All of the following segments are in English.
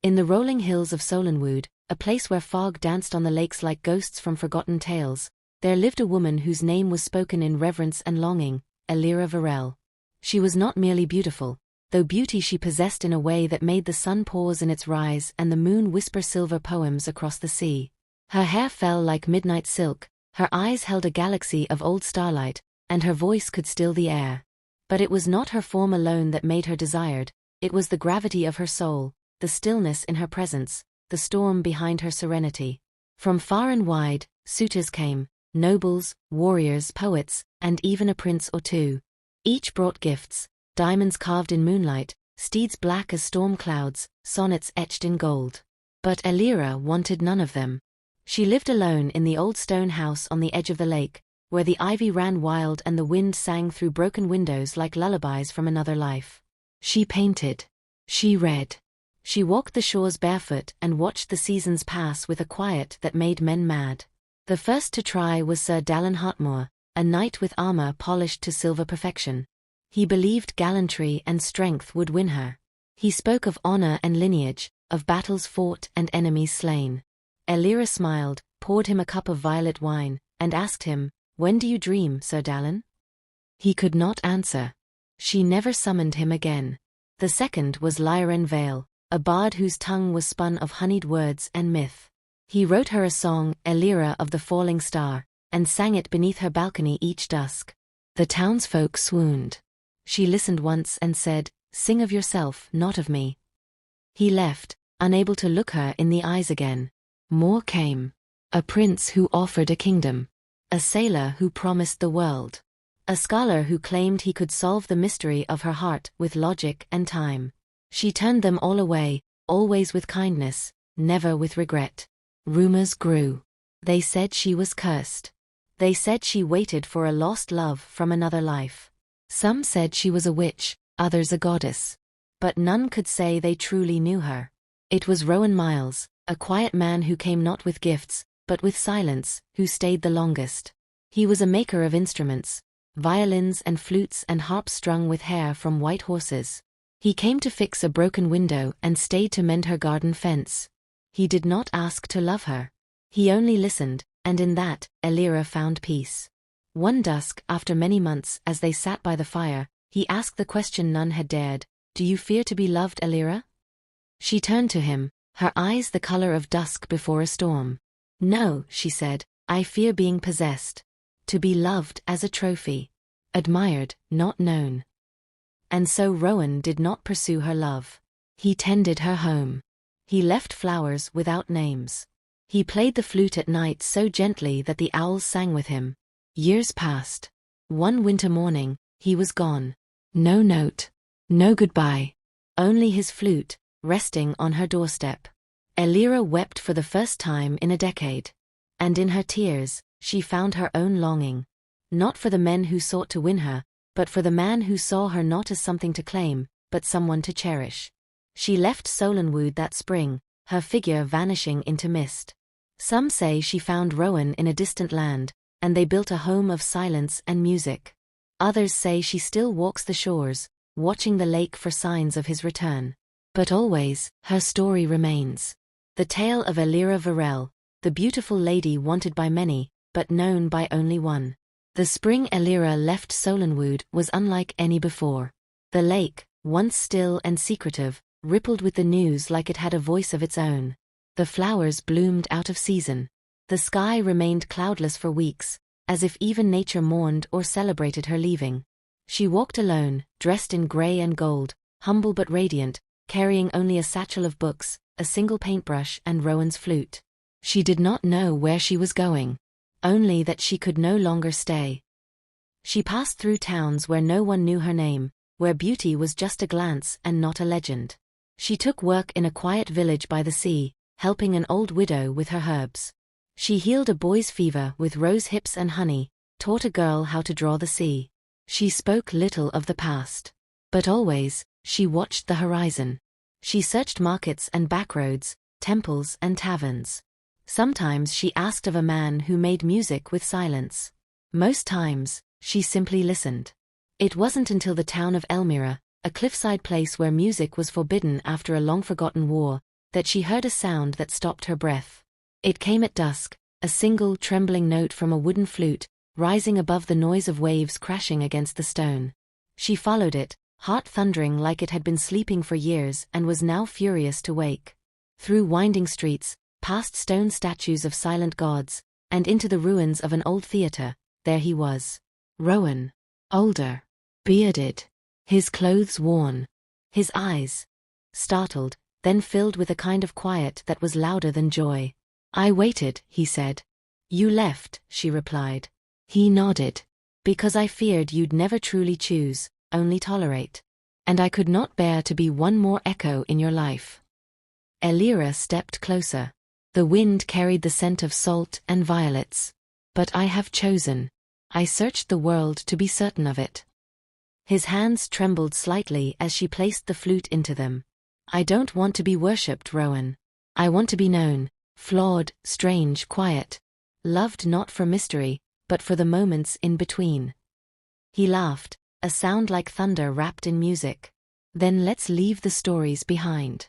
In the rolling hills of Solenwood, a place where fog danced on the lakes like ghosts from forgotten tales, there lived a woman whose name was spoken in reverence and longing, Elira Varel. She was not merely beautiful, though beauty she possessed in a way that made the sun pause in its rise and the moon whisper silver poems across the sea. Her hair fell like midnight silk, her eyes held a galaxy of old starlight, and her voice could still the air. But it was not her form alone that made her desired, it was the gravity of her soul, the stillness in her presence, the storm behind her serenity. From far and wide, suitors came, nobles, warriors, poets, and even a prince or two. Each brought gifts, diamonds carved in moonlight, steeds black as storm clouds, sonnets etched in gold. But Elira wanted none of them. She lived alone in the old stone house on the edge of the lake, where the ivy ran wild and the wind sang through broken windows like lullabies from another life. She painted. She read. She walked the shores barefoot and watched the seasons pass with a quiet that made men mad. The first to try was Sir Dallin Hartmore, a knight with armor polished to silver perfection. He believed gallantry and strength would win her. He spoke of honor and lineage, of battles fought and enemies slain. Elira smiled, poured him a cup of violet wine, and asked him, "When do you dream, Sir Dallin?" He could not answer. She never summoned him again. The second was Lyren Vale, a bard whose tongue was spun of honeyed words and myth. He wrote her a song, Elira of the Falling Star, and sang it beneath her balcony each dusk. The townsfolk swooned. She listened once and said, "Sing of yourself, not of me." He left, unable to look her in the eyes again. More came. A prince who offered a kingdom. A sailor who promised the world. A scholar who claimed he could solve the mystery of her heart with logic and time. She turned them all away, always with kindness, never with regret. Rumors grew. They said she was cursed. They said she waited for a lost love from another life. Some said she was a witch, others a goddess. But none could say they truly knew her. It was Rowan Miles, a quiet man who came not with gifts, but with silence, who stayed the longest. He was a maker of instruments, violins and flutes and harps strung with hair from white horses. He came to fix a broken window and stayed to mend her garden fence. He did not ask to love her. He only listened, and in that, Elira found peace. One dusk, after many months, as they sat by the fire, he asked the question none had dared, "Do you fear to be loved, Elira?" She turned to him, her eyes the color of dusk before a storm. "No," she said, "I fear being possessed. To be loved as a trophy. Admired, not known." And so Rowan did not pursue her love. He tended her home. He left flowers without names. He played the flute at night so gently that the owls sang with him. Years passed. One winter morning, he was gone. No note. No goodbye. Only his flute, resting on her doorstep. Elira wept for the first time in a decade. And in her tears, she found her own longing. Not for the men who sought to win her, but for the man who saw her not as something to claim, but someone to cherish. She left Solenwood that spring, her figure vanishing into mist. Some say she found Rowan in a distant land, and they built a home of silence and music. Others say she still walks the shores, watching the lake for signs of his return. But always, her story remains. The tale of Elira Varel, the beautiful lady wanted by many, but known by only one. The spring Elira left Solenwood was unlike any before. The lake, once still and secretive, rippled with the news like it had a voice of its own. The flowers bloomed out of season. The sky remained cloudless for weeks, as if even nature mourned or celebrated her leaving. She walked alone, dressed in gray and gold, humble but radiant, carrying only a satchel of books, a single paintbrush and Rowan's flute. She did not know where she was going. Only that she could no longer stay. She passed through towns where no one knew her name, where beauty was just a glance and not a legend. She took work in a quiet village by the sea, helping an old widow with her herbs. She healed a boy's fever with rose hips and honey, taught a girl how to draw the sea. She spoke little of the past. But always, she watched the horizon. She searched markets and backroads, temples and taverns. Sometimes she asked of a man who made music with silence. Most times, she simply listened. It wasn't until the town of Elmira, a cliffside place where music was forbidden after a long-forgotten war, that she heard a sound that stopped her breath. It came at dusk, a single trembling note from a wooden flute, rising above the noise of waves crashing against the stone. She followed it, heart thundering like it had been sleeping for years and was now furious to wake. Through winding streets, past stone statues of silent gods, and into the ruins of an old theater, there he was. Rowan. Older. Bearded. His clothes worn. His eyes. Startled, then filled with a kind of quiet that was louder than joy. "I waited," he said. "You left," she replied. He nodded. "Because I feared you'd never truly choose, only tolerate. And I could not bear to be one more echo in your life." Elira stepped closer. The wind carried the scent of salt and violets. "But I have chosen. I searched the world to be certain of it." His hands trembled slightly as she placed the flute into them. "I don't want to be worshipped, Rowan. I want to be known, flawed, strange, quiet. Loved not for mystery, but for the moments in between." He laughed, a sound like thunder wrapped in music. "Then let's leave the stories behind."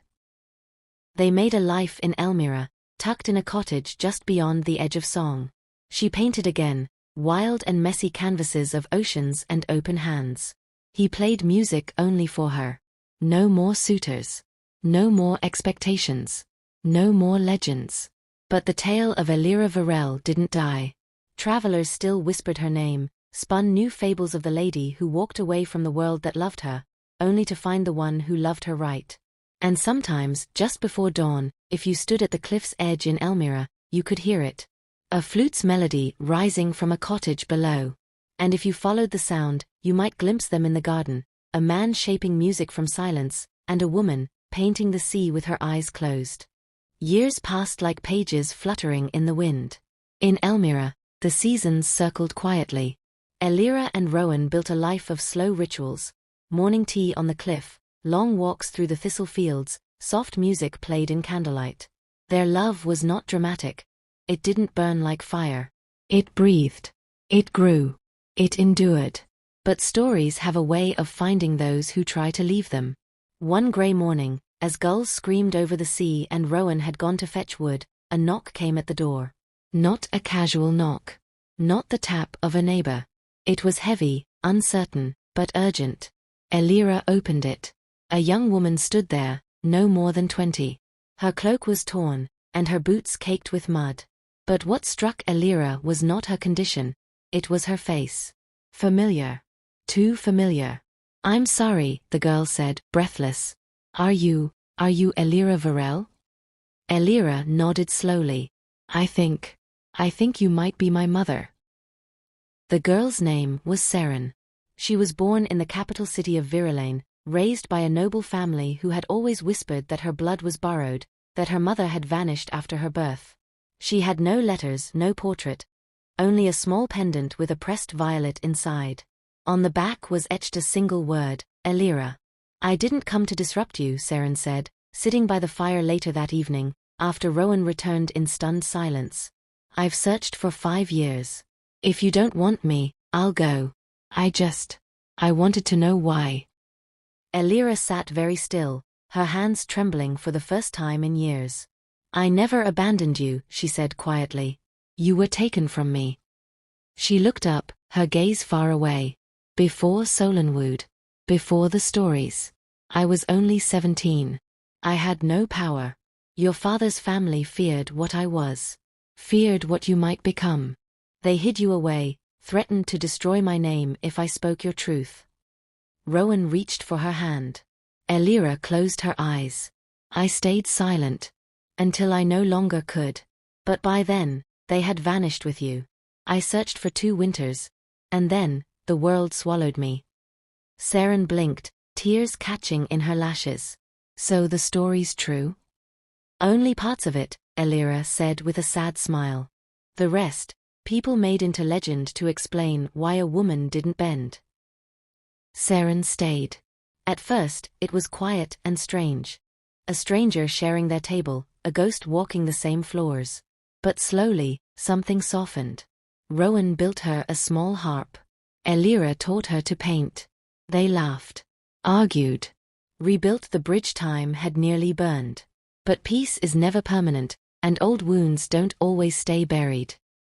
They made a life in Elmira, tucked in a cottage just beyond the edge of song. She painted again, wild and messy canvases of oceans and open hands. He played music only for her. No more suitors. No more expectations. No more legends. But the tale of Elira Varel didn't die. Travelers still whispered her name, spun new fables of the lady who walked away from the world that loved her, only to find the one who loved her right. And sometimes, just before dawn, if you stood at the cliff's edge in Elmira, you could hear it. A flute's melody rising from a cottage below. And if you followed the sound, you might glimpse them in the garden, a man shaping music from silence, and a woman, painting the sea with her eyes closed. Years passed like pages fluttering in the wind. In Elmira, the seasons circled quietly. Elira and Rowan built a life of slow rituals. Morning tea on the cliff, long walks through the thistle fields, soft music played in candlelight. Their love was not dramatic. It didn't burn like fire. It breathed. It grew. It endured. But stories have a way of finding those who try to leave them. One grey morning, as gulls screamed over the sea and Rowan had gone to fetch wood, a knock came at the door. Not a casual knock. Not the tap of a neighbor. It was heavy, uncertain, but urgent. Elira opened it. A young woman stood there, no more than 20. Her cloak was torn, and her boots caked with mud. But what struck Elira was not her condition. It was her face. Familiar. Too familiar. "I'm sorry," the girl said, breathless. Are you Elira Varel?" Elira nodded slowly. I think you might be my mother." The girl's name was Seren. She was born in the capital city of Virelane, raised by a noble family who had always whispered that her blood was borrowed, that her mother had vanished after her birth. She had no letters, no portrait, only a small pendant with a pressed violet inside. On the back was etched a single word, Elira. "I didn't come to disrupt you," Seren said, sitting by the fire later that evening, after Rowan returned in stunned silence. "I've searched for 5 years. If you don't want me, I'll go. I wanted to know why." Elira sat very still, her hands trembling for the first time in years. "I never abandoned you," she said quietly. "You were taken from me." She looked up, her gaze far away. "Before Solenwood. Before the stories. I was only 17. I had no power. Your father's family feared what I was. Feared what you might become. They hid you away, threatened to destroy my name if I spoke your truth." Rowan reached for her hand. Elira closed her eyes. "I stayed silent. Until I no longer could. But by then, they had vanished with you. I searched for 2 winters. And then, the world swallowed me." Seren blinked, tears catching in her lashes. "So the story's true?" "Only parts of it," Elira said with a sad smile. "The rest, people made into legend to explain why a woman didn't bend." Seren stayed. At first, it was quiet and strange. A stranger sharing their table, a ghost walking the same floors. But slowly, something softened. Rowan built her a small harp. Elira taught her to paint. They laughed. Argued. Rebuilt the bridge time had nearly burned. But peace is never permanent, and old wounds don't always stay buried.